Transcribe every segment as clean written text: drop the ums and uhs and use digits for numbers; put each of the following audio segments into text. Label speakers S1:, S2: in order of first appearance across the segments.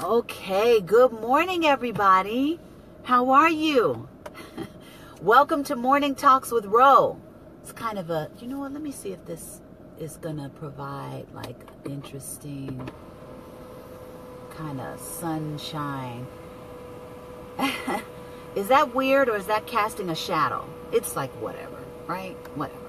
S1: Okay, good morning, everybody. How are you? Welcome to Morning Talks with Ro. It's kind of a, you know what, let me see if this is gonna provide like interesting kind of sunshine. Is that weird or is that casting a shadow? It's like whatever, right? Whatever.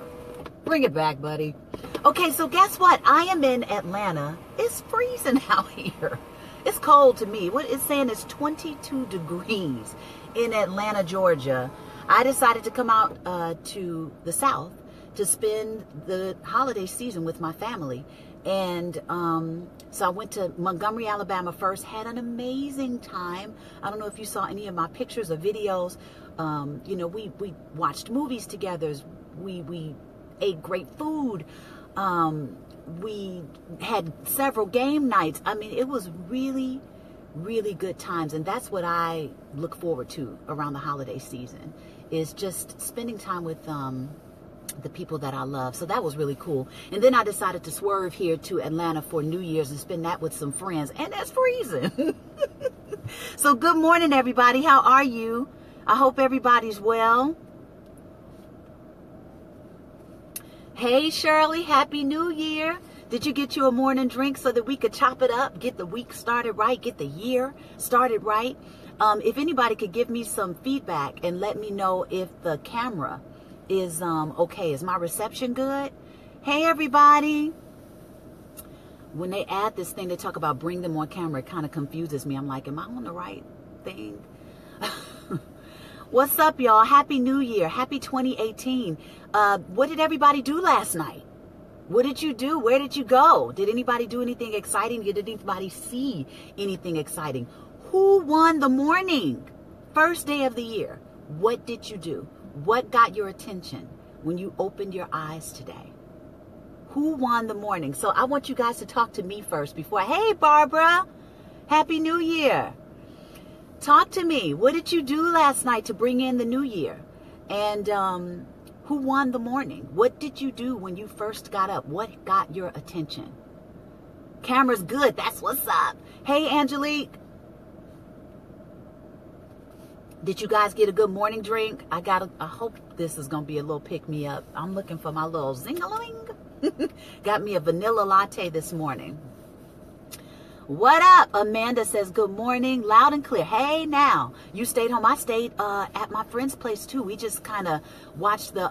S1: Bring it back, buddy. Okay, so guess what? I am in Atlanta. It's freezing out here. It's cold to me. What it's saying is 22 degrees in Atlanta, Georgia. I decided to come out to the South to spend the holiday season with my family. And so I went to Montgomery, Alabama first, had an amazing time. I don't know if you saw any of my pictures or videos. You know, we watched movies together. We ate great food. We had several game nights. I mean, it was really, really good times. And that's what I look forward to around the holiday season, is just spending time with the people that I love. So that was really cool. And then I decided to swerve here to Atlanta for New Year's and spend that with some friends. And that's freezing. So good morning, everybody. How are you? I hope everybody's well. Hey, Shirley, Happy New Year. Did you get you a morning drink so that we could chop it up, get the week started right, get the year started right? If anybody could give me some feedback and let me know if the camera is okay. Is my reception good? Hey, everybody. When they add this thing, they talk about bring them on camera. It kind of confuses me. I'm like, am I on the right thing? What's up, y'all? Happy New Year. Happy 2018. What did everybody do last night? What did you do? Where did you go? Did anybody do anything exciting? Did anybody see anything exciting? Who won the morning? First day of the year. What did you do? What got your attention when you opened your eyes today? Who won the morning? So I want you guys to talk to me first before. Hey, Barbara. Happy New Year. Talk to me. What did you do last night to bring in the new year? And who won the morning? What did you do when you first got up? What got your attention? Camera's good. That's what's up. Hey, Angelique. Did you guys get a good morning drink? I hope this is going to be a little pick-me-up. I'm looking for my little zing-a-ling. Got me a vanilla latte this morning. What up? Amanda says, good morning, loud and clear. Hey, now, you stayed home. I stayed at my friend's place, too. We just kind of watched the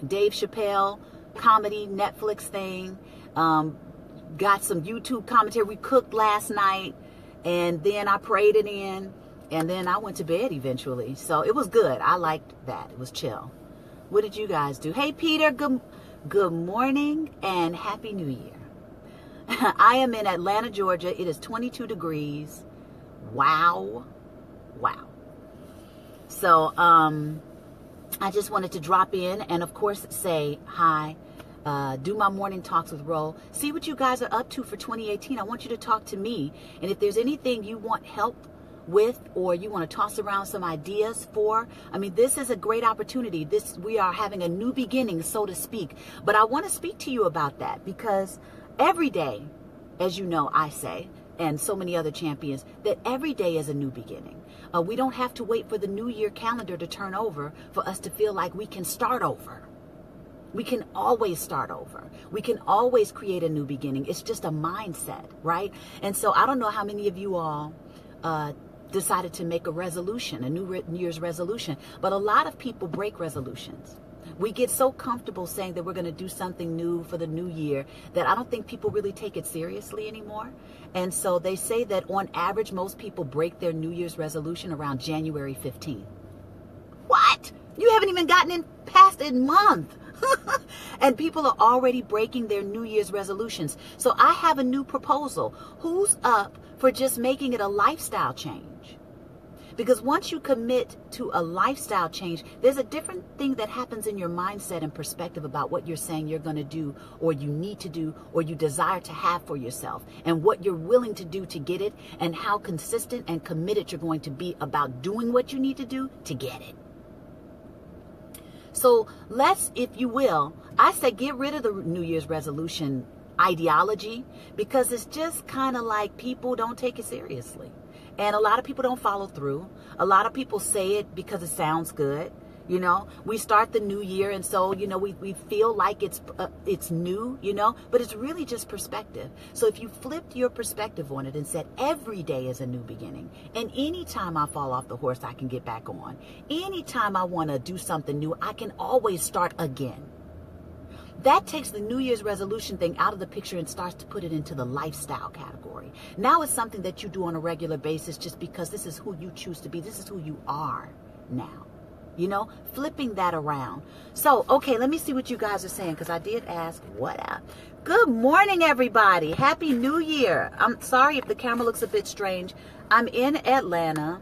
S1: Dave Chappelle comedy Netflix thing. Got some YouTube commentary. We cooked last night, and then I prayed it in, and then I went to bed eventually. So it was good. I liked that. It was chill. What did you guys do? Hey, Peter, good morning, and Happy New Year. I am in Atlanta, Georgia. It is 22 degrees. Wow. Wow. So, I just wanted to drop in and, of course, say hi. Do my morning talks with Ro. See what you guys are up to for 2018. I want you to talk to me. And if there's anything you want help with, or you want to toss around some ideas for, I mean, this is a great opportunity. We are having a new beginning, so to speak. But I want to speak to you about that, because every day, as you know, I say, and so many other champions, that every day is a new beginning. We don't have to wait for the new year calendar to turn over for us to feel like we can start over. We can always start over. We can always create a new beginning. It's just a mindset, right? And so I don't know how many of you all decided to make a resolution, a New Year's resolution, but a lot of people break resolutions. We get so comfortable saying that we're going to do something new for the new year that I don't think people really take it seriously anymore. And so they say that on average, most people break their New Year's resolution around January 15th. What? You haven't even gotten in past a month. And people are already breaking their New Year's resolutions. So I have a new proposal. Who's up for just making it a lifestyle change? Because once you commit to a lifestyle change, there's a different thing that happens in your mindset and perspective about what you're saying you're going to do, or you need to do, or you desire to have for yourself, and what you're willing to do to get it, and how consistent and committed you're going to be about doing what you need to do to get it. So let's, if you will, I say get rid of the New Year's resolution ideology, because it's just kind of like people don't take it seriously. And a lot of people don't follow through. A lot of people say it because it sounds good. You know, we start the new year, and so, you know, we feel like it's new, you know, but it's really just perspective. So if you flipped your perspective on it and said every day is a new beginning, and anytime I fall off the horse, I can get back on. Anytime I want to do something new, I can always start again. That takes the New Year's resolution thing out of the picture and starts to put it into the lifestyle category. Now it's something that you do on a regular basis just because this is who you choose to be. This is who you are now. You know, flipping that around. So, okay, let me see what you guys are saying, because I did ask, what up? Good morning, everybody. Happy New Year. I'm sorry if the camera looks a bit strange. I'm in Atlanta.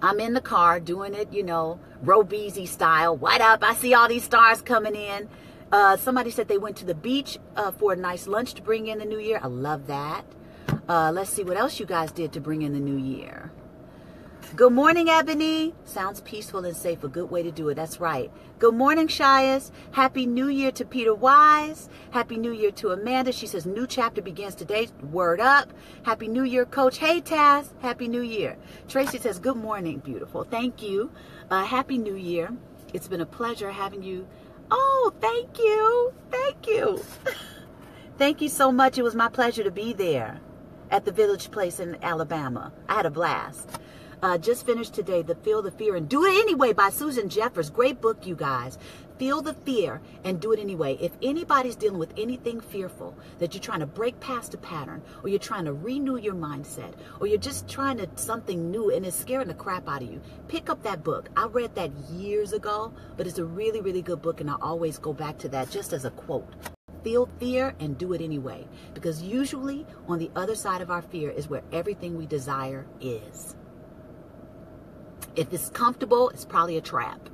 S1: I'm in the car doing it, you know, Robeezy style. What up? I see all these stars coming in. Somebody said they went to the beach for a nice lunch to bring in the new year. I love that. Let's see what else you guys did to bring in the new year. Good morning, Ebony. Sounds peaceful and safe. A good way to do it. That's right. Good morning, Shias. Happy New Year to Peter Wise. Happy New Year to Amanda. She says, new chapter begins today. Word up. Happy New Year, Coach. Hey, Taz. Happy New Year. Tracy says, good morning, beautiful. Thank you. Happy New Year. It's been a pleasure having you. Oh, thank you. Thank you. Thank you so much. It was my pleasure to be there at the Village Place in Alabama. I had a blast. Just finished today, The Feel the Fear and Do It Anyway by Susan Jeffers. Great book, you guys. Feel the fear and do it anyway. If anybody's dealing with anything fearful, that you're trying to break past a pattern, or you're trying to renew your mindset, or you're just trying to something new and it's scaring the crap out of you, pick up that book. I read that years ago, but it's a really, really good book, and I always go back to that just as a quote. Feel fear and do it anyway. Because usually on the other side of our fear is where everything we desire is. If it's comfortable, it's probably a trap.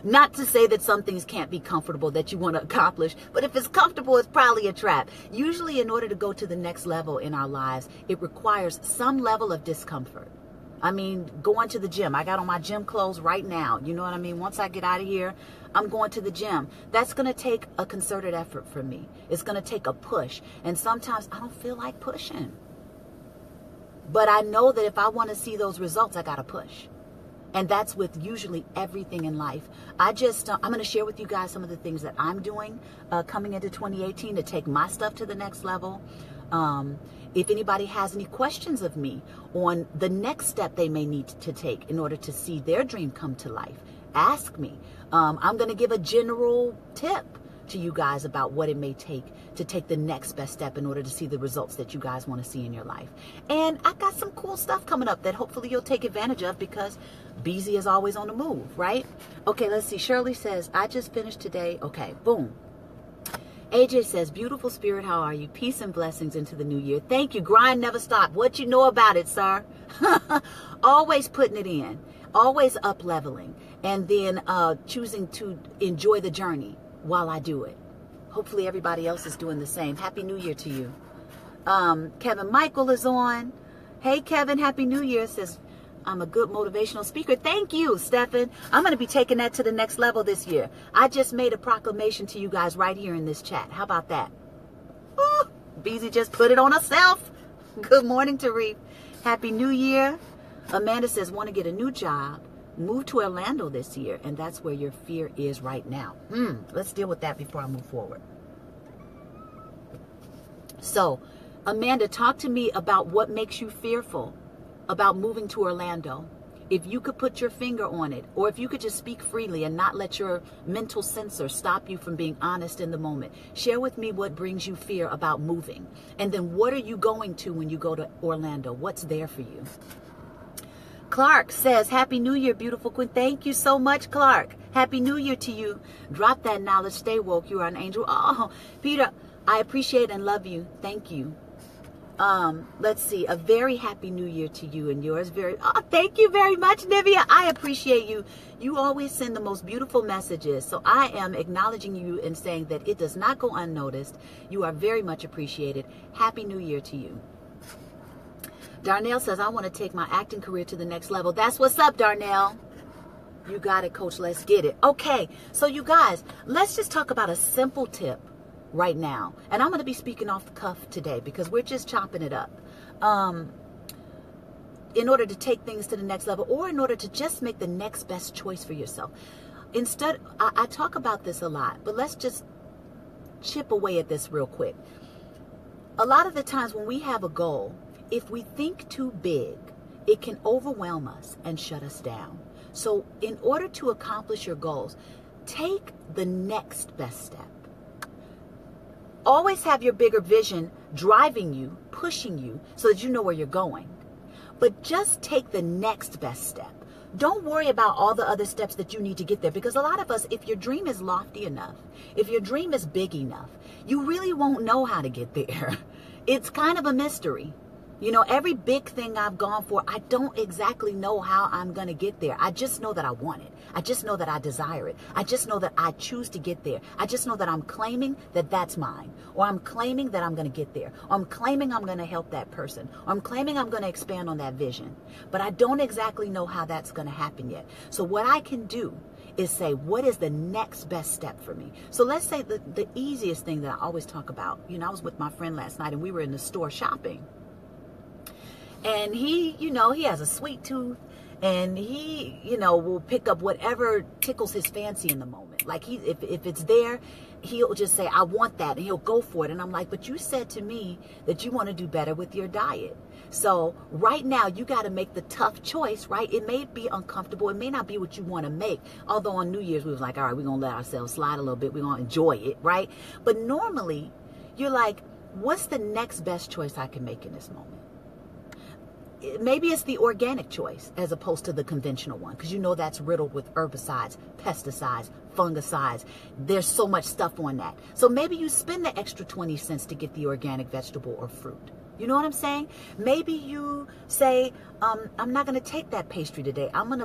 S1: Not to say that some things can't be comfortable that you want to accomplish, but if it's comfortable, it's probably a trap. Usually, in order to go to the next level in our lives, it requires some level of discomfort. I mean, going to the gym. I got on my gym clothes right now. You know what I mean? Once I get out of here, I'm going to the gym. That's going to take a concerted effort from me. It's going to take a push. And sometimes I don't feel like pushing. But I know that if I want to see those results, I got to push. And that's with usually everything in life. I'm going to share with you guys some of the things that I'm doing coming into 2018 to take my stuff to the next level. If anybody has any questions of me on the next step they may need to take in order to see their dream come to life, ask me. I'm going to give a general tip to you guys about what it may take to take the next best step in order to see the results that you guys want to see in your life. And I got some cool stuff coming up that hopefully you'll take advantage of, because BZ is always on the move, right? Okay, let's see. Shirley says, I just finished today. Okay, boom. AJ says, beautiful spirit, how are you? Peace and blessings into the new year. Thank you. Grind never stop. What you know about it, sir? Always putting it in. Always up leveling. And then choosing to enjoy the journey while I do it. Hopefully everybody else is doing the same. Happy New Year to you. Kevin Michael is on. Hey, Kevin, Happy New Year. Says, I'm a good motivational speaker. Thank you, Stephan. I'm going to be taking that to the next level this year. I just made a proclamation to you guys right here in this chat. How about that? Ooh, BZ just put it on herself. Good morning, Tariq. Happy New Year. Amanda says, want to get a new job. Move to Orlando this year, and that's where your fear is right now. Let's deal with that before I move forward. So, Amanda, talk to me about what makes you fearful about moving to Orlando. If you could put your finger on it, or if you could just speak freely and not let your mental censor stop you from being honest in the moment. Share with me what brings you fear about moving. And then what are you going to when you go to Orlando? What's there for you? Clark says, Happy New Year, beautiful queen. Thank you so much, Clark. Happy New Year to you. Drop that knowledge. Stay woke. You are an angel. Oh, Peter, I appreciate and love you. Thank you. Let's see. A very happy New Year to you and yours. Thank you very much, Nivea. I appreciate you. You always send the most beautiful messages. So I am acknowledging you and saying that it does not go unnoticed. You are very much appreciated. Happy New Year to you. Darnell says, I want to take my acting career to the next level. That's what's up, Darnell. You got it, Coach. Let's get it. Okay, so you guys, let's just talk about a simple tip right now, and I'm going to be speaking off the cuff today because we're just chopping it up. In order to take things to the next level, or in order to just make the next best choice for yourself. Instead, I talk about this a lot, but let's just chip away at this real quick. A lot of the times when we have a goal, if we think too big, it can overwhelm us and shut us down. So in order to accomplish your goals, take the next best step. Always have your bigger vision driving you, pushing you, so that you know where you're going. But just take the next best step. Don't worry about all the other steps that you need to get there, because a lot of us, if your dream is lofty enough, if your dream is big enough, you really won't know how to get there. It's kind of a mystery. You know, every big thing I've gone for, I don't exactly know how I'm going to get there. I just know that I want it. I just know that I desire it. I just know that I choose to get there. I just know that I'm claiming that that's mine. Or I'm claiming that I'm going to get there. Or I'm claiming I'm going to help that person. Or I'm claiming I'm going to expand on that vision. But I don't exactly know how that's going to happen yet. So what I can do is say, what is the next best step for me? So let's say the easiest thing that I always talk about. You know, I was with my friend last night and we were in the store shopping. And he, you know, he has a sweet tooth, and he, you know, will pick up whatever tickles his fancy in the moment. Like if it's there, he'll just say, I want that, and he'll go for it. And I'm like, but you said to me that you want to do better with your diet. So right now you got to make the tough choice, right? It may be uncomfortable. It may not be what you want to make. Although on New Year's, we was like, all right, we're going to let ourselves slide a little bit. We're going to enjoy it, right? But normally you're like, what's the next best choice I can make in this moment? Maybe it's the organic choice as opposed to the conventional one, because you know that's riddled with herbicides, pesticides, fungicides. There's so much stuff on that. So maybe you spend the extra 20 cents to get the organic vegetable or fruit. You know what I'm saying? Maybe you say, I'm not going to take that pastry today. I'm going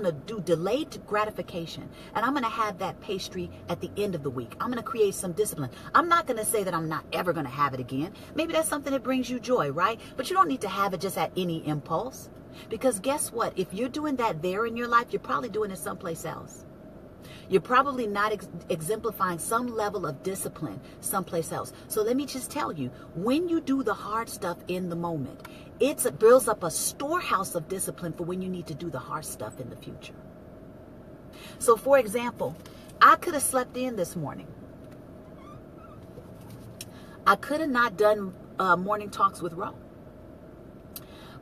S1: to do delayed gratification, and I'm going to have that pastry at the end of the week. I'm going to create some discipline. I'm not going to say that I'm not ever going to have it again. Maybe that's something that brings you joy, right? But you don't need to have it just at any impulse, because guess what? If you're doing that there in your life, you're probably doing it someplace else. You're probably not exemplifying some level of discipline someplace else. So let me just tell you, when you do the hard stuff in the moment, it builds up a storehouse of discipline for when you need to do the hard stuff in the future. So for example, I could have slept in this morning. I could have not done morning talks with Ro.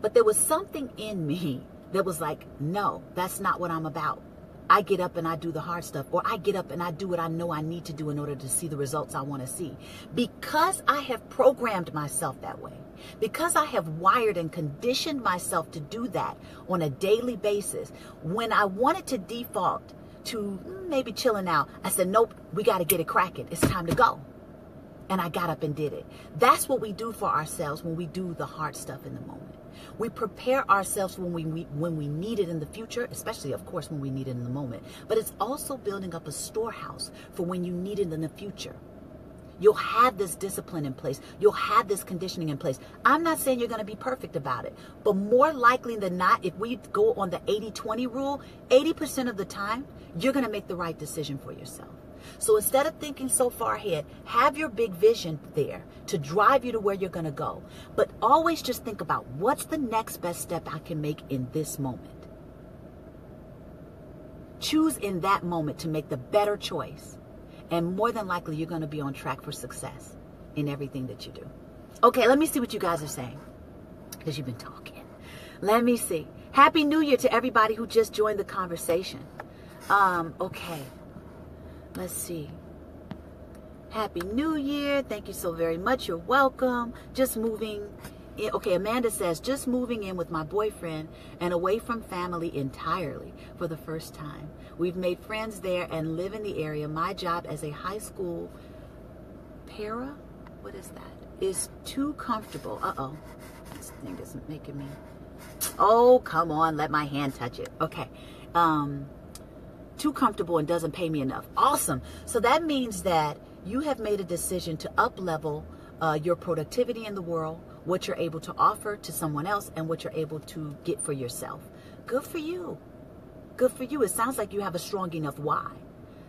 S1: But there was something in me that was like, no, that's not what I'm about. I get up and I do the hard stuff, or I get up and I do what I know I need to do in order to see the results I want to see. Because I have programmed myself that way, because I have wired and conditioned myself to do that on a daily basis, when I wanted to default to maybe chilling out, I said, nope, we got to get it cracking. It's time to go. And I got up and did it. That's what we do for ourselves when we do the hard stuff in the moment. We prepare ourselves when we need it in the future, especially, of course, when we need it in the moment. But it's also building up a storehouse for when you need it in the future. You'll have this discipline in place. You'll have this conditioning in place. I'm not saying you're going to be perfect about it, but more likely than not, if we go on the 80-20 rule, 80% of the time, you're going to make the right decision for yourself. So instead of thinking so far ahead, have your big vision there to drive you to where you're going to go. But always just think about, what's the next best step I can make in this moment? Choose in that moment to make the better choice. And more than likely, you're going to be on track for success in everything that you do. Okay, let me see what you guys are saying, because you've been talking. Let me see. Happy New Year to everybody who just joined the conversation. Okay. Let's see. Happy New Year. Thank you so very much. You're welcome. Just moving in. Okay, Amanda says, just moving in with my boyfriend and away from family entirely for the first time. We've made friends there and live in the area. My job as a high school para, what is that? Is too comfortable. Uh-oh. This thing isn't making me. Oh, come on. Let my hand touch it. Okay. Too comfortable and doesn't pay me enough. Awesome. So that means that you have made a decision to up-level your productivity in the world, what you're able to offer to someone else, and what you're able to get for yourself. Good for you. Good for you. It sounds like you have a strong enough why.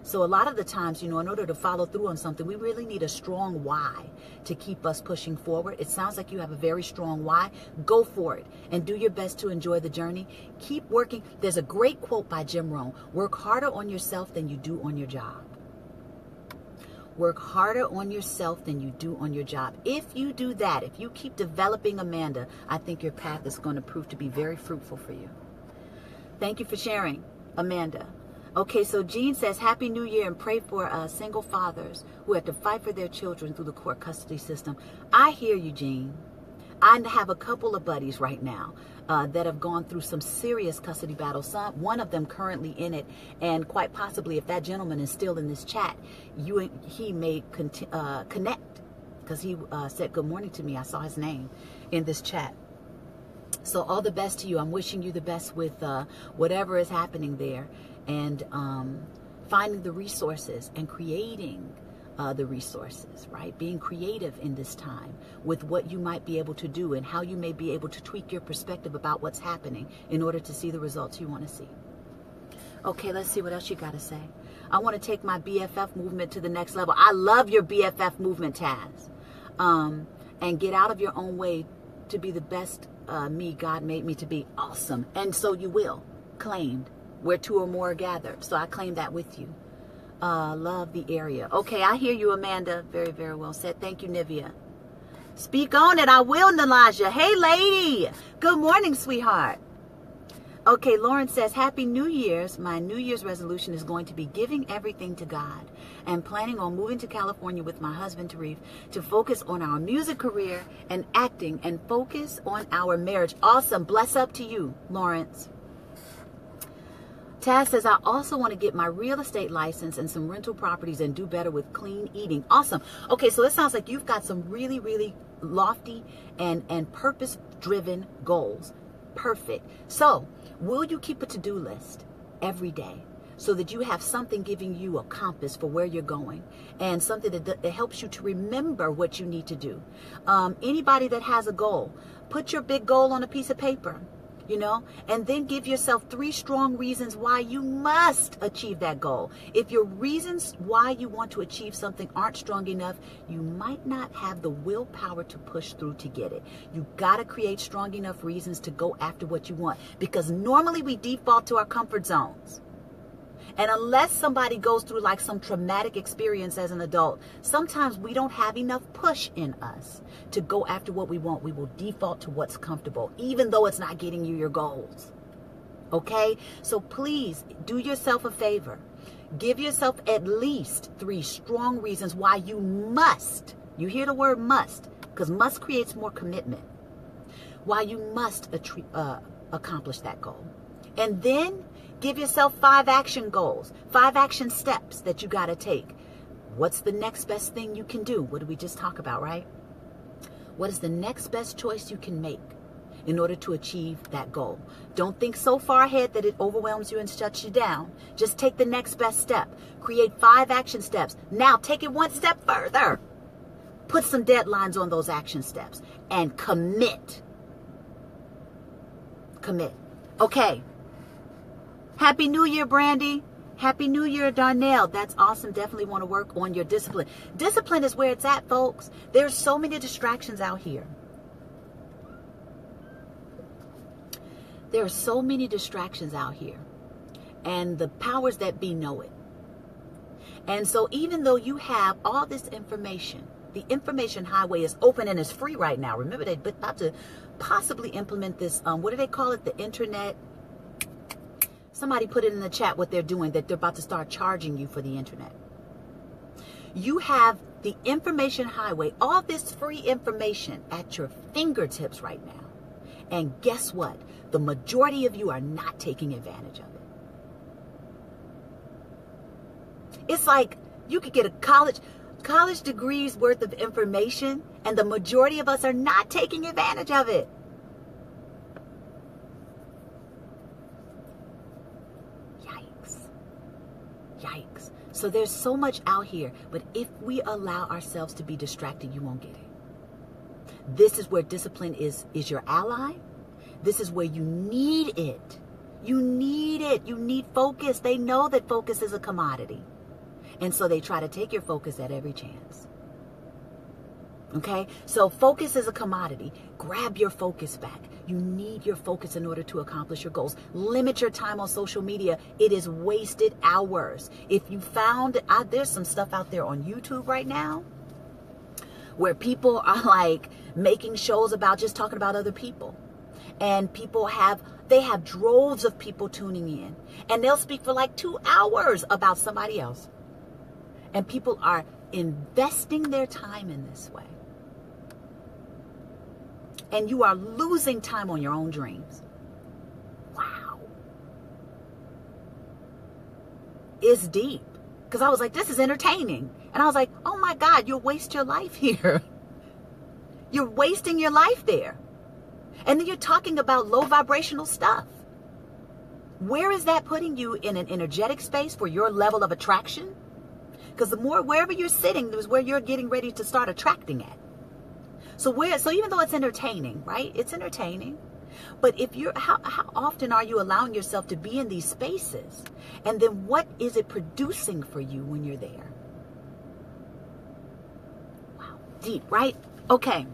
S1: So a lot of the times, in order to follow through on something, we really need a strong why to keep us pushing forward. It sounds like you have a very strong why. Go for it and do your best to enjoy the journey. Keep working. There's a great quote by Jim Rohn. Work harder on yourself than you do on your job. Work harder on yourself than you do on your job. If you do that, if you keep developing, Amanda, I think your path is going to prove to be very fruitful for you. Thank you for sharing, Amanda. Okay, so Jean says, Happy New Year and pray for single fathers who have to fight for their children through the court custody system. I hear you, Jean. I have a couple of buddies right now that have gone through some serious custody battles. One of them currently in it, and quite possibly if that gentleman is still in this chat, he may connect, because he said good morning to me. I saw his name in this chat. So all the best to you. I'm wishing you the best with whatever is happening there, and finding the resources and creating the resources, right? Being creative in this time with what you might be able to do and how you may be able to tweak your perspective about what's happening in order to see the results you want to see. Okay, let's see what else you got to say. I want to take my BFF movement to the next level. I love your BFF movement, Taz. And get out of your own way to be the best me God made me to be. Awesome. And so you will. Claimed. Where two or more are gathered. So I claim that with you. Love the area. Okay, I hear you, Amanda. Very, very well said. Thank you, Nivea. Speak on it. I will, Nalaja. Hey, lady. Good morning, sweetheart. Okay, Lauren says, Happy New Year's. My New Year's resolution is going to be giving everything to God and planning on moving to California with my husband, Tarif, to focus on our music career and acting and focus on our marriage. Awesome. Bless up to you, Lawrence. Taz says, I also want to get my real estate license and some rental properties and do better with clean eating. Awesome. Okay, so it sounds like you've got some really, really lofty and purpose-driven goals. Perfect. So, will you keep a to-do list every day so that you have something giving you a compass for where you're going and something that helps you to remember what you need to do? Anybody that has a goal, put your big goal on a piece of paper. And then give yourself 3 strong reasons why you must achieve that goal. If your reasons why you want to achieve something aren't strong enough, you might not have the willpower to push through to get it. You got to create strong enough reasons to go after what you want, because normally we default to our comfort zones. And unless somebody goes through like some traumatic experience as an adult, sometimes we don't have enough push in us to go after what we want. We will default to what's comfortable, even though it's not getting you your goals. Okay? So please do yourself a favor. Give yourself at least 3 strong reasons why you must. You hear the word must, because must creates more commitment. Why you must accomplish that goal. And then give yourself 5 action goals, 5 action steps that you got to take. What's the next best thing you can do? What did we just talk about, right? What is the next best choice you can make in order to achieve that goal? Don't think so far ahead that it overwhelms you and shuts you down. Just take the next best step. Create 5 action steps. Now take it one step further. Put some deadlines on those action steps and commit. Commit. Okay. Happy New Year, Brandy. Happy New Year, Darnell. That's awesome. Definitely want to work on your discipline. Discipline is where it's at, folks. There's so many distractions out here. There are so many distractions out here. And the powers that be know it. And so even though you have all this information, the information highway is open and is free right now. Remember, they're about to possibly implement this, what do they call it? The internet. Somebody put it in the chat what they're doing, that they're about to start charging you for the internet. You have the information highway, all this free information at your fingertips right now. And guess what? The majority of you are not taking advantage of it. It's like you could get a college degrees worth of information, and the majority of us are not taking advantage of it. Yikes. So there's so much out here, but if we allow ourselves to be distracted, you won't get it. This is where discipline is your ally. This is where you need it. You need it. You need focus. They know that focus is a commodity. And so they try to take your focus at every chance. Okay, so focus is a commodity. Grab your focus back. You need your focus in order to accomplish your goals. Limit your time on social media. It is wasted hours. If you found, there's some stuff out there on YouTube right now where people are like making shows about just talking about other people. And people have droves of people tuning in. And they'll speak for like 2 hours about somebody else. And people are investing their time in this way. And you are losing time on your own dreams. Wow. It's deep. Because I was like, this is entertaining. And I was like, oh my God, you'll waste your life here. You're wasting your life there. And then you're talking about low vibrational stuff. Where is that putting you in an energetic space for your level of attraction? Because the more, wherever you're sitting, is where you're getting ready to start attracting at. So even though it's entertaining, right? It's entertaining. But if you're, how often are you allowing yourself to be in these spaces? And then what is it producing for you when you're there? Wow. Deep, right? Okay.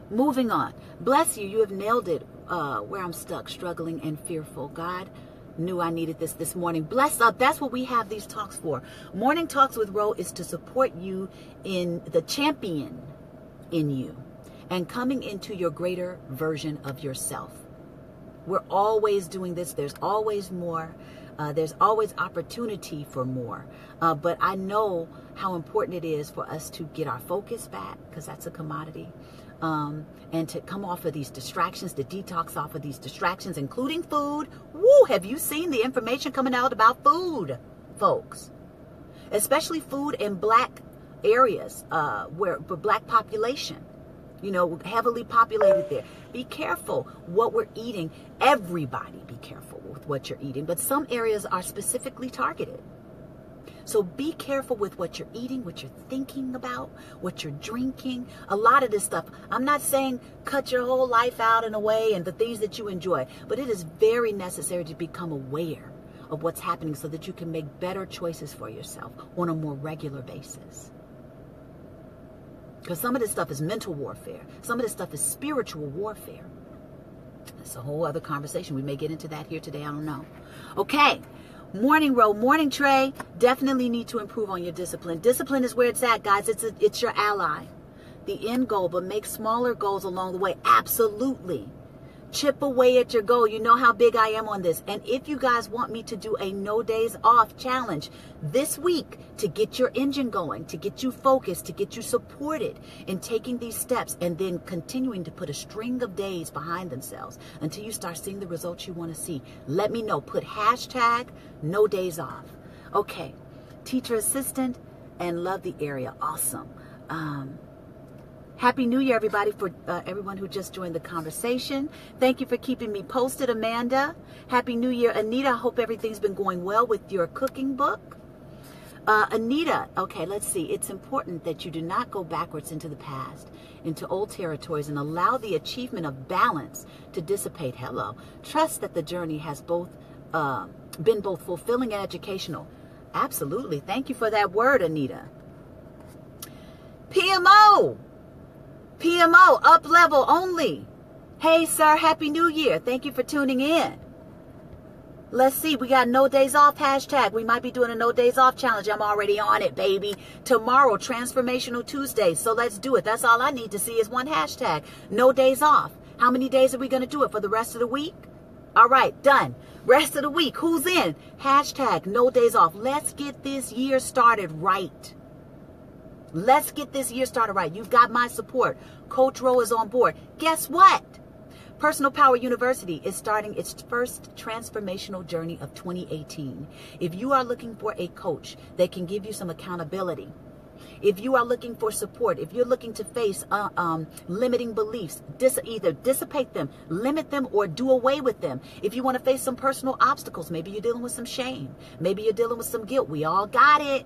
S1: Moving on. Bless you. You have nailed it. Where I'm stuck, struggling, and fearful. God knew I needed this morning. Bless up. That's what we have these talks for. Morning Talks with Ro is to support you in the champion in you and coming into your greater version of yourself. We're always doing this. There's always more. There's always opportunity for more. But I know how important it is for us to get our focus back, because that's a commodity. And to come off of these distractions, to detox off of these distractions, including food. Woo! Have you seen the information coming out about food, folks? Especially food in black areas, where black population, heavily populated there. Be careful what we're eating. Everybody be careful with what you're eating, but some areas are specifically targeted. So be careful with what you're eating, what you're thinking about, what you're drinking. A lot of this stuff, I'm not saying cut your whole life out in a way and the things that you enjoy, but it is very necessary to become aware of what's happening so that you can make better choices for yourself on a more regular basis. Because some of this stuff is mental warfare. Some of this stuff is spiritual warfare. That's a whole other conversation. We may get into that here today. I don't know. Okay. Morning Ro, morning Trey. Definitely need to improve on your discipline. Discipline is where it's at, guys. It's your ally. The end goal, but make smaller goals along the way. Absolutely. Chip away at your goal. You know how big I am on this. And if you guys want me to do a no days off challenge this week to get your engine going, to get you focused, to get you supported in taking these steps and then continuing to put a string of days behind themselves until you start seeing the results you want to see, let me know. Put hashtag no days off. Okay. Teacher assistant and love the area. Awesome. Happy New Year, everybody, for everyone who just joined the conversation. Thank you for keeping me posted, Amanda. Happy New Year, Anita. I hope everything's been going well with your cooking book. Anita, okay, let's see. It's important that you do not go backwards into the past, into old territories, and allow the achievement of balance to dissipate. Hello. Trust that the journey has been both fulfilling and educational. Absolutely. Thank you for that word, Anita. PMO, up level only. Hey, sir, Happy New Year. Thank you for tuning in. Let's see. We got no days off hashtag. We might be doing a no days off challenge. I'm already on it, baby. Tomorrow, Transformational Tuesday. So let's do it. That's all I need to see is one hashtag. No days off. How many days are we going to do it for the rest of the week? All right, done. Rest of the week. Who's in? Hashtag no days off. Let's get this year started right. Let's get this year started right. You've got my support. Coach Ro is on board. Guess what? Personal Power University is starting its first transformational journey of 2018. If you are looking for a coach that can give you some accountability, if you are looking for support, if you're looking to face limiting beliefs, either dissipate them, limit them, or do away with them. If you want to face some personal obstacles, maybe you're dealing with some shame. Maybe you're dealing with some guilt. We all got it.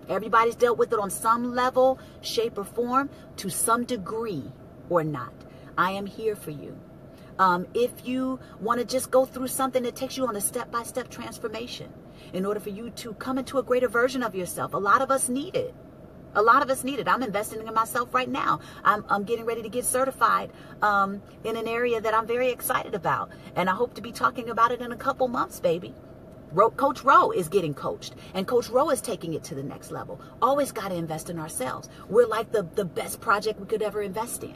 S1: Everybody's dealt with it on some level, shape, or form, to some degree or not. I am here for you. If you want to just go through something that takes you on a step-by-step transformation, in order for you to come into a greater version of yourself. A lot of us need it. A lot of us need it. I'm investing in myself right now. I'm getting ready to get certified in an area that I'm very excited about. And I hope to be talking about it in a couple months, baby. Coach Rowe is getting coached, and Coach Rowe is taking it to the next level. Always got to invest in ourselves. We're like the best project we could ever invest in.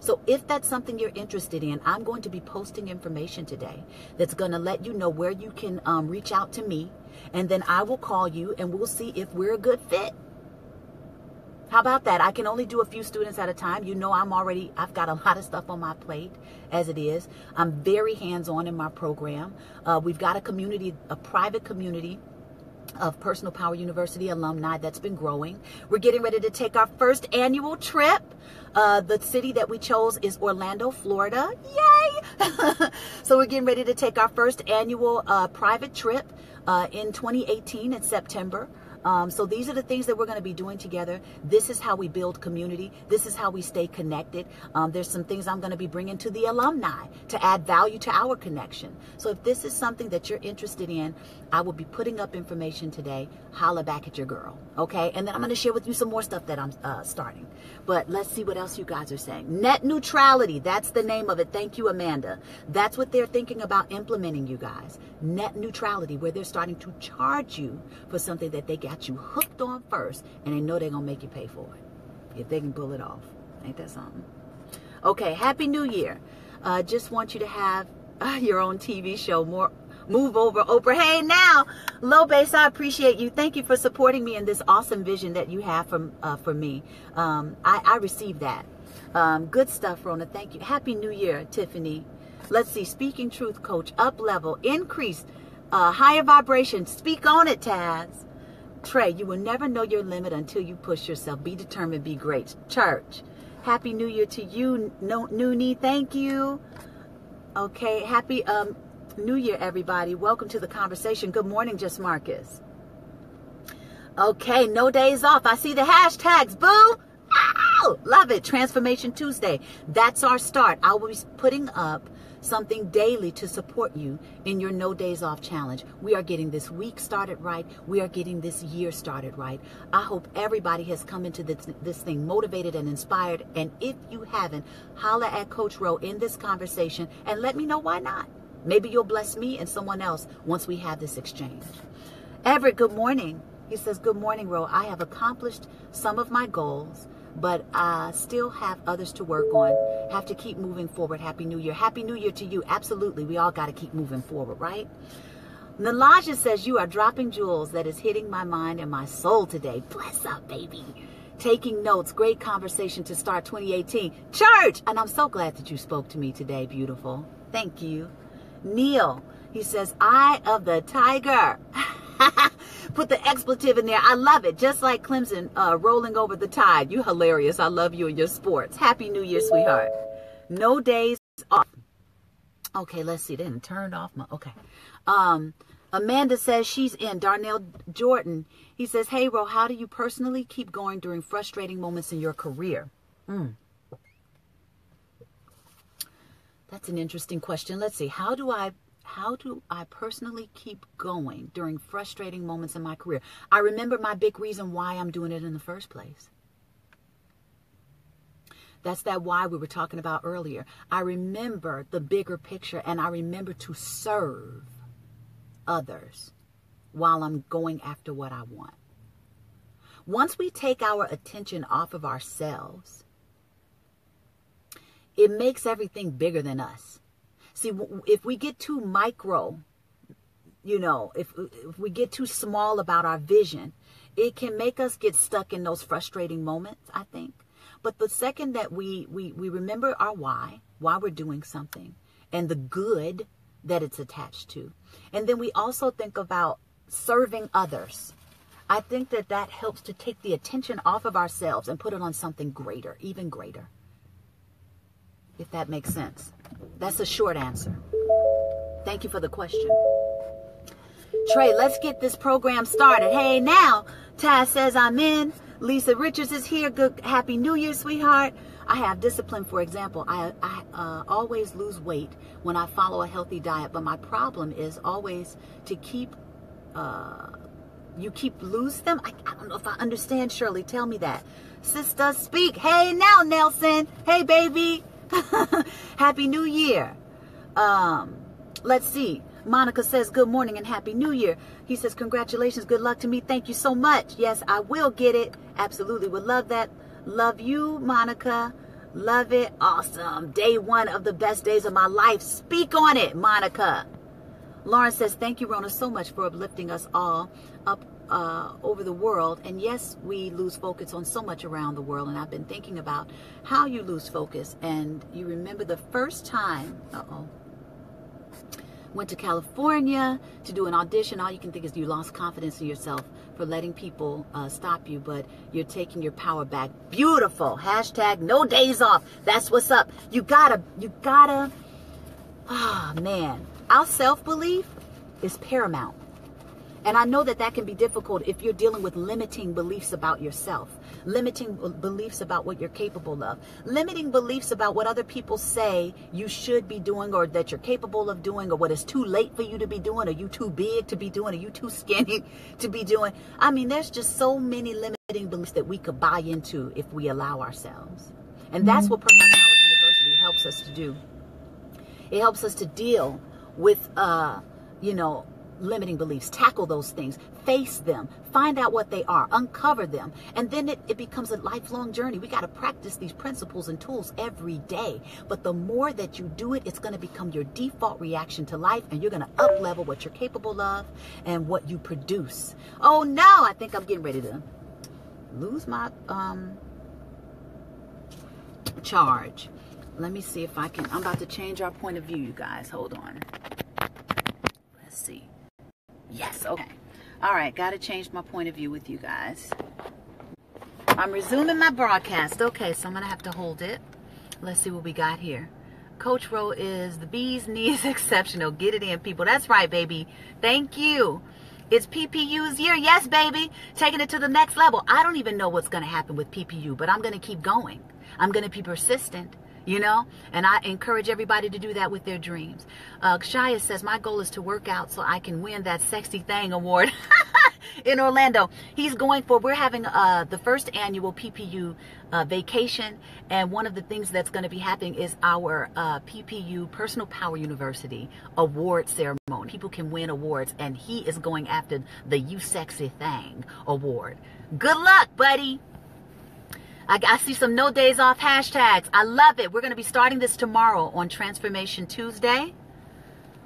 S1: So if that's something you're interested in, I'm going to be posting information today that's going to let you know where you can reach out to me, and then I will call you and we'll see if we're a good fit. How about that? I can only do a few students at a time. You know, I've got a lot of stuff on my plate as it is. I'm very hands-on in my program. We've got a private community of Personal Power University alumni that's been growing. We're getting ready to take our first annual trip. The city that we chose is Orlando, Florida. Yay! So we're getting ready to take our first annual private trip in 2018 in September. So these are the things that we're going to be doing together. This is how we build community. This is how we stay connected. There's some things I'm going to be bringing to the alumni to add value to our connection. So if this is something that you're interested in, I will be putting up information today. Holla back at your girl. Okay. And then I'm going to share with you some more stuff that I'm starting. But let's see what else you guys are saying. Net neutrality. That's the name of it. Thank you, Amanda. That's what they're thinking about implementing, you guys. Net neutrality, where they're starting to charge you for something that they got you hooked on first, and they know they're gonna make you pay for it if they can pull it off. Ain't that something? Okay, Happy New Year. Just want you to have your own TV show. Move over, Oprah. Hey, now, Low Base, I appreciate you. Thank you for supporting me in this awesome vision that you have for me. I received that. Good stuff, Rona. Thank you. Happy New Year, Tiffany. Let's see. Speaking truth, coach. Up level, increase, higher vibration. Speak on it, Taz. Trey, you will never know your limit until you push yourself. Be determined, be great. Church. Happy New Year to you, Noonie. Thank you. Okay, happy New Year, everybody. Welcome to the conversation. Good morning, Just Marcus. Okay, no days off. I see the hashtags. Boo! Ow! Love it. Transformation Tuesday. That's our start. I will be putting up something daily to support you in your no days off challenge. We are getting this week started right. We are getting this year started right. I hope everybody has come into this thing motivated and inspired. And if you haven't, holla at Coach Rowe in this conversation and let me know why not. Maybe you'll bless me and someone else once we have this exchange. Everett, good morning. He says, good morning, Rowe. I have accomplished some of my goals, but I still have others to work on. Have to keep moving forward. Happy New Year. Happy New Year to you. Absolutely. We all got to keep moving forward, right? Nalaja says, you are dropping jewels that is hitting my mind and my soul today. Bless up, baby. Taking notes. Great conversation to start 2018. Church! And I'm so glad that you spoke to me today, beautiful. Thank you. Neil, he says, Eye of the Tiger. Put the expletive in there. I love it. Just like Clemson rolling over the Tide. You hilarious. I love you and your sports. Happy New Year, sweetheart. No days off. Okay, let's see. They didn't turn off my... Okay. Amanda says she's in. Darnell Jordan. He says, hey, Ro, how do you personally keep going during frustrating moments in your career? That's an interesting question. Let's see. How do I personally keep going during frustrating moments in my career? I remember my big reason why I'm doing it in the first place. That's that why we were talking about earlier. I remember the bigger picture, and I remember to serve others while I'm going after what I want. Once we take our attention off of ourselves, it makes everything bigger than us. See, if we get too micro, you know, if we get too small about our vision, it can make us get stuck in those frustrating moments, I think. But the second that we remember our why we're doing something, and the good that it's attached to, and then we also think about serving others, I think that helps to take the attention off of ourselves and put it on something greater, even greater. If that makes sense. That's a short answer. Thank you for the question. Trey, let's get this program started. Hey, now, Taz says I'm in. Lisa Richards is here. Good, happy New Year, sweetheart. I have discipline, for example. I always lose weight when I follow a healthy diet, but my problem is always to keep you keep lose them. I don't know if I understand, Shirley. Tell me that. Sister, speak. Hey now, Nelson. Hey, baby. Happy New Year. Let's see. Monica says, good morning and Happy New Year. He says, congratulations. Good luck to me. Thank you so much. Yes, I will get it. Absolutely. Would love that. Love you, Monica. Love it. Awesome. Day one of the best days of my life. Speak on it, Monica. Lauren says, thank you, Rona, so much for uplifting us all up over the world. And yes, we lose focus on so much around the world. And I've been thinking about how you lose focus. And you remember the first time, went to California to do an audition. All you can think is you lost confidence in yourself for letting people stop you, but you're taking your power back. Beautiful. Hashtag no days off. That's what's up. You gotta, man. Our self-belief is paramount. And I know that that can be difficult if you're dealing with limiting beliefs about yourself, limiting beliefs about what you're capable of, limiting beliefs about what other people say you should be doing or that you're capable of doing, or what is too late for you to be doing, or you too big to be doing, or you too skinny to be doing. I mean, there's just so many limiting beliefs that we could buy into if we allow ourselves. And that's what Personal Power University helps us to do. It helps us to deal with, limiting beliefs, tackle those things, face them, find out what they are, uncover them. And then it becomes a lifelong journey. We got to practice these principles and tools every day. But the more that you do it, it's going to become your default reaction to life. And you're going to up level what you're capable of and what you produce. Oh no, I think I'm getting ready to lose my charge. Let me see if I can. I'm about to change our point of view, you guys. Hold on. Let's see. Yes, okay. All right, got to change my point of view with you guys. I'm resuming my broadcast. Okay, so I'm going to have to hold it. Let's see what we got here. Coach Rowe is the bee's knees exceptional. Get it in, people. That's right, baby. Thank you. It's PPU's year. Yes, baby. Taking it to the next level. I don't even know what's going to happen with PPU, but I'm going to keep going. I'm going to be persistent. And I encourage everybody to do that with their dreams. Shia says, my goal is to work out so I can win that Sexy Thing award in Orlando. We're having the first annual PPU vacation. And one of the things that's going to be happening is our PPU Personal Power University award ceremony. People can win awards, and he is going after the You Sexy Thing award. Good luck, buddy. I see some no days off hashtags. I love it. We're going to be starting this tomorrow on Transformation Tuesday.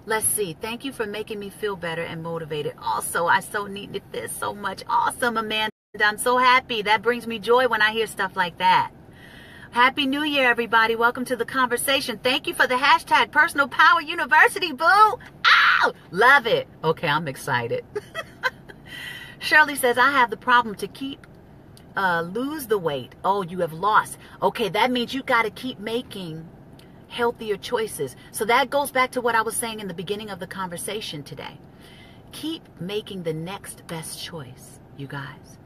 S1: Let's see. Thank you for making me feel better and motivated. Also, I so needed this so much. Awesome, Amanda. I'm so happy. That brings me joy when I hear stuff like that. Happy New Year, everybody. Welcome to the conversation. Thank you for the hashtag Personal Power University, boo. Ow! Love it. Okay, I'm excited. Shirley says, I have the problem to keep lose the weight. Oh, you have lost. Okay, that means you got to keep making healthier choices. So that goes back to what I was saying in the beginning of the conversation today. Keep making the next best choice, you guys.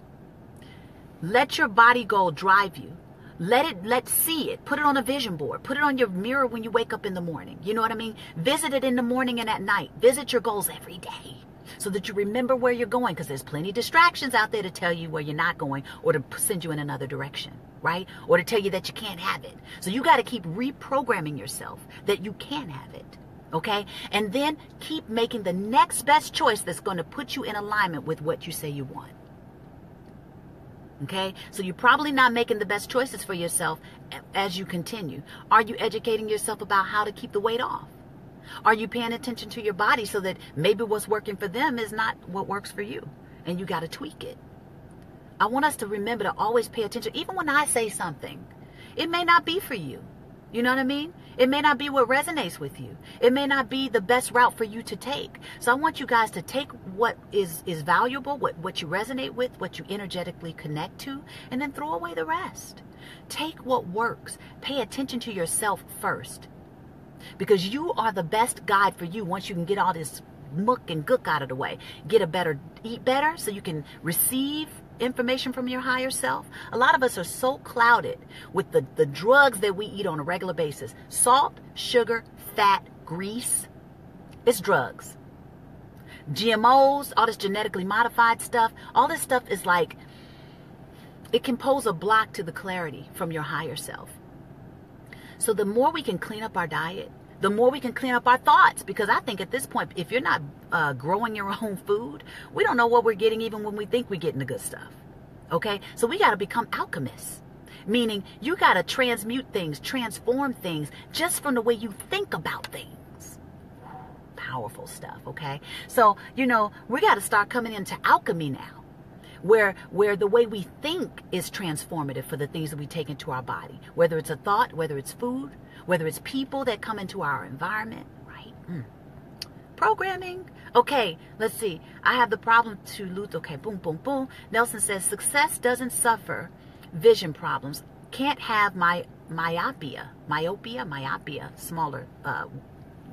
S1: Let your body goal drive you. Let's see it. Put it on a vision board. Put it on your mirror when you wake up in the morning. You know what I mean? Visit it in the morning and at night. Visit your goals every day, so that you remember where you're going, because there's plenty of distractions out there to tell you where you're not going, or to send you in another direction, right? Or to tell you that you can't have it. So you got to keep reprogramming yourself that you can have it, okay? And then keep making the next best choice that's going to put you in alignment with what you say you want, okay? So you're probably not making the best choices for yourself as you continue. Are you educating yourself about how to keep the weight off? Are you paying attention to your body so that maybe what's working for them is not what works for you, and you got to tweak it? I want us to remember to always pay attention. Even when I say something, it may not be for you. You know what I mean? It may not be what resonates with you. It may not be the best route for you to take. So I want you guys to take what is valuable, what you resonate with, what you energetically connect to, and then throw away the rest. Take what works. Pay attention to yourself first, because you are the best guide for you. Once you can get all this muck and gook out of the way, eat better so you can receive information from your higher self. A lot of us are so clouded with the drugs that we eat on a regular basis. Salt, sugar, fat, grease. It's drugs. GMOs, all this genetically modified stuff, all this stuff is like, it can pose a block to the clarity from your higher self. So the more we can clean up our diet, the more we can clean up our thoughts. Because I think at this point, if you're not growing your own food, we don't know what we're getting even when we think we're getting the good stuff. Okay? So we got to become alchemists. Meaning you got to transmute things, transform things just from the way you think about things. Powerful stuff, okay? So, we got to start coming into alchemy now, where the way we think is transformative for the things that we take into our body, whether it's a thought, whether it's food, whether it's people that come into our environment, right? Programming. Okay, let's see. I have the problem to lose. Okay, boom, boom, boom. Nelson says, success doesn't suffer vision problems. Can't have myopia, smaller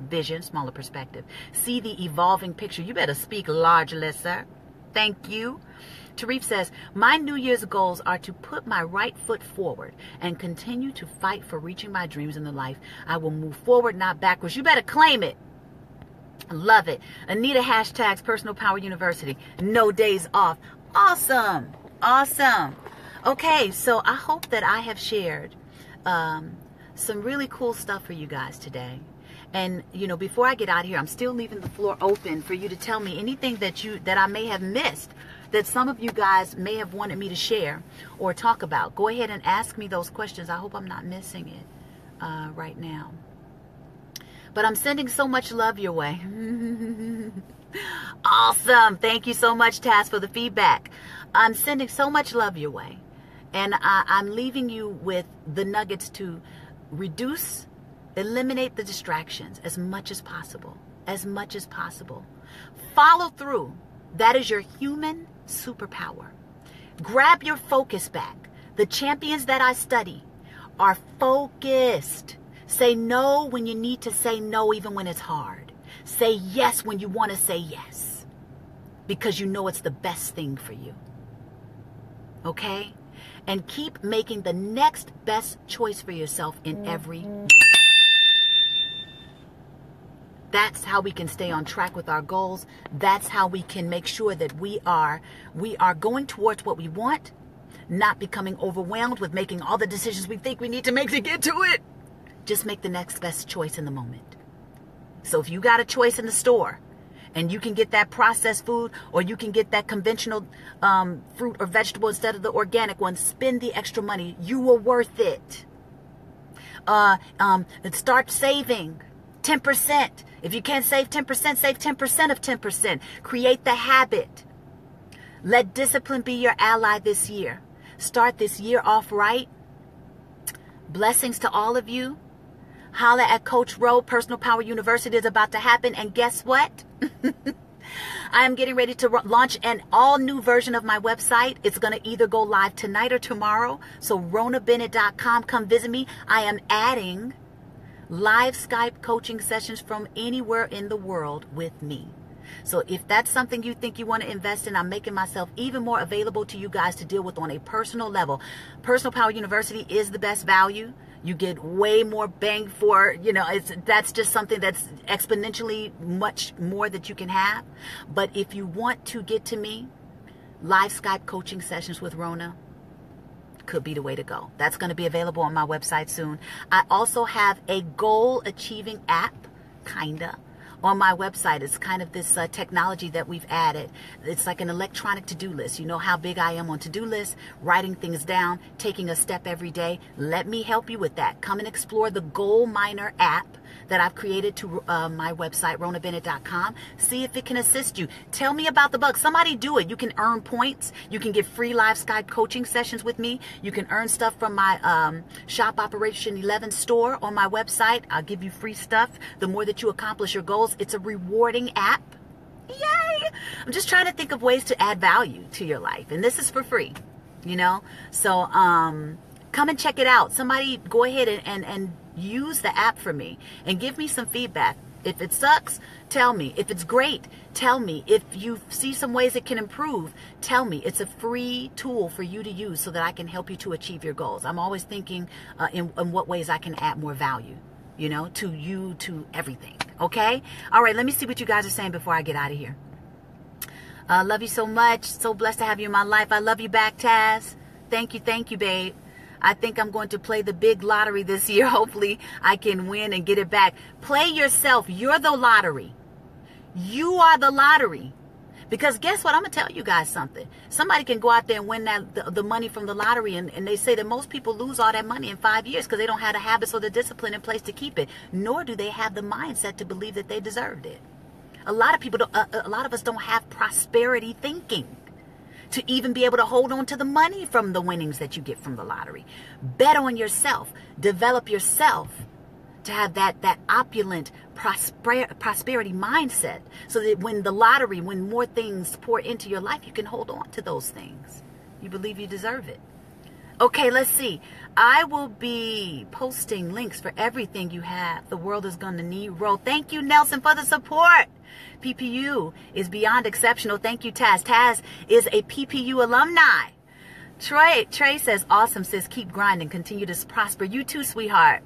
S1: vision, smaller perspective. See the evolving picture. You better speak largely, sir. Thank you. Tarif says, my New Year's goals are to put my right foot forward and continue to fight for reaching my dreams in the life. I will move forward, not backwards. You better claim it. Love it. Anita hashtags Personal Power University. No days off. Awesome. Awesome. Okay, so I hope that I have shared some really cool stuff for you guys today. And, before I get out of here, I'm still leaving the floor open for you to tell me anything that I may have missed, that some of you guys may have wanted me to share or talk about. Go ahead and ask me those questions. I hope I'm not missing it right now. But I'm sending so much love your way. Awesome. Thank you so much, Taz, for the feedback. I'm sending so much love your way. And I'm leaving you with the nuggets to eliminate the distractions as much as possible. As much as possible. Follow through. That is your human superpower. Grab your focus back. The champions that I study are focused. Say no when you need to say no, even when it's hard. Say yes when you want to say yes. Because you know it's the best thing for you. Okay? And keep making the next best choice for yourself in every. That's how we can stay on track with our goals. That's how we can make sure that we are going towards what we want, not becoming overwhelmed with making all the decisions we think we need to make to get to it. Just make the next best choice in the moment. So if you got a choice in the store, and you can get that processed food, or you can get that conventional fruit or vegetable instead of the organic one, spend the extra money. You are worth it. Start saving 10%. If you can't save 10%, save 10% of 10%. Create the habit. Let discipline be your ally this year. Start this year off right. Blessings to all of you. Holla at Coach Ro. Personal Power University is about to happen. And guess what? I am getting ready to launch an all-new version of my website. It's going to either go live tonight or tomorrow. So RonaBennett.com. Come visit me. I am adding live Skype coaching sessions from anywhere in the world with me. So if that's something you think you want to invest in, I'm making myself even more available to you guys to deal with on a personal level. Personal Power University is the best value. You get way more bang for, that's just something that's exponentially much more that you can have. But if you want to get to me, live Skype coaching sessions with Rona could be the way to go. That's going to be available on my website soon. I also have a goal achieving app, on my website. It's kind of this technology that we've added. It's like an electronic to-do list. You know how big I am on to-do lists, writing things down, taking a step every day. Let me help you with that. Come and explore the Goal Miner app that I've created to my website, RonaBennett.com. See if it can assist you. Tell me about the bug. Somebody do it. You can earn points. You can get free live Skype coaching sessions with me. You can earn stuff from my Shop Operation 11 store on my website. I'll give you free stuff. The more that you accomplish your goals, it's a rewarding app. Yay! I'm just trying to think of ways to add value to your life. And this is for free, So come and check it out. Somebody go ahead and use the app for me and give me some feedback. If it sucks, tell me. If it's great, tell me. If you see some ways it can improve, tell me. It's a free tool for you to use so that I can help you to achieve your goals. I'm always thinking in what ways I can add more value, to you, to everything. Okay? All right, let me see what you guys are saying before I get out of here. Love you so much. So blessed to have you in my life. I love you back, Taz. Thank you, babe. I think I'm going to play the big lottery this year. Hopefully I can win and get it back. Play yourself. You're the lottery. You are the lottery. Because guess what? I'm going to tell you guys something. Somebody can go out there and win the money from the lottery. And they say that most people lose all that money in 5 years because they don't have the habits or the discipline in place to keep it. Nor do they have the mindset to believe that they deserved it. A lot of people don't, a lot of us don't have prosperity thinking to even be able to hold on to the money from the winnings that you get from the lottery. Bet on yourself. Develop yourself to have that opulent prosperity mindset so that when more things pour into your life, you can hold on to those things. You believe you deserve it. Okay, let's see. I will be posting links for everything you have. The world is going to need Ro. Thank you, Nelson, for the support. PPU is beyond exceptional. Thank you, Taz. Taz is a PPU alumni. Trey says, awesome, sis. Keep grinding. Continue to prosper. You too, sweetheart.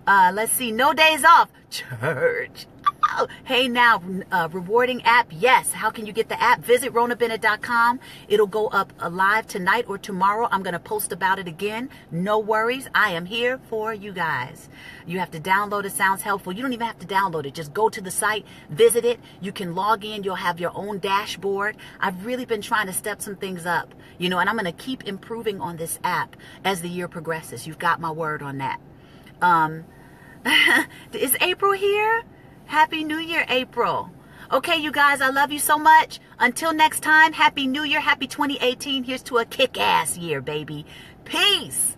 S1: Let's see. No days off. Church. Oh, hey now, rewarding app. Yes. How can you get the app? Visit RonaBennett.com. It'll go up live tonight or tomorrow. I'm going to post about it again. No worries. I am here for you guys. You have to download it. Sounds helpful. You don't even have to download it. Just go to the site, visit it. You can log in. You'll have your own dashboard. I've really been trying to step some things up, and I'm going to keep improving on this app as the year progresses. You've got my word on that. Is April here? Happy New Year, April. Okay, you guys, I love you so much. Until next time, Happy New Year, happy 2018. Here's to a kick-ass year, baby. Peace.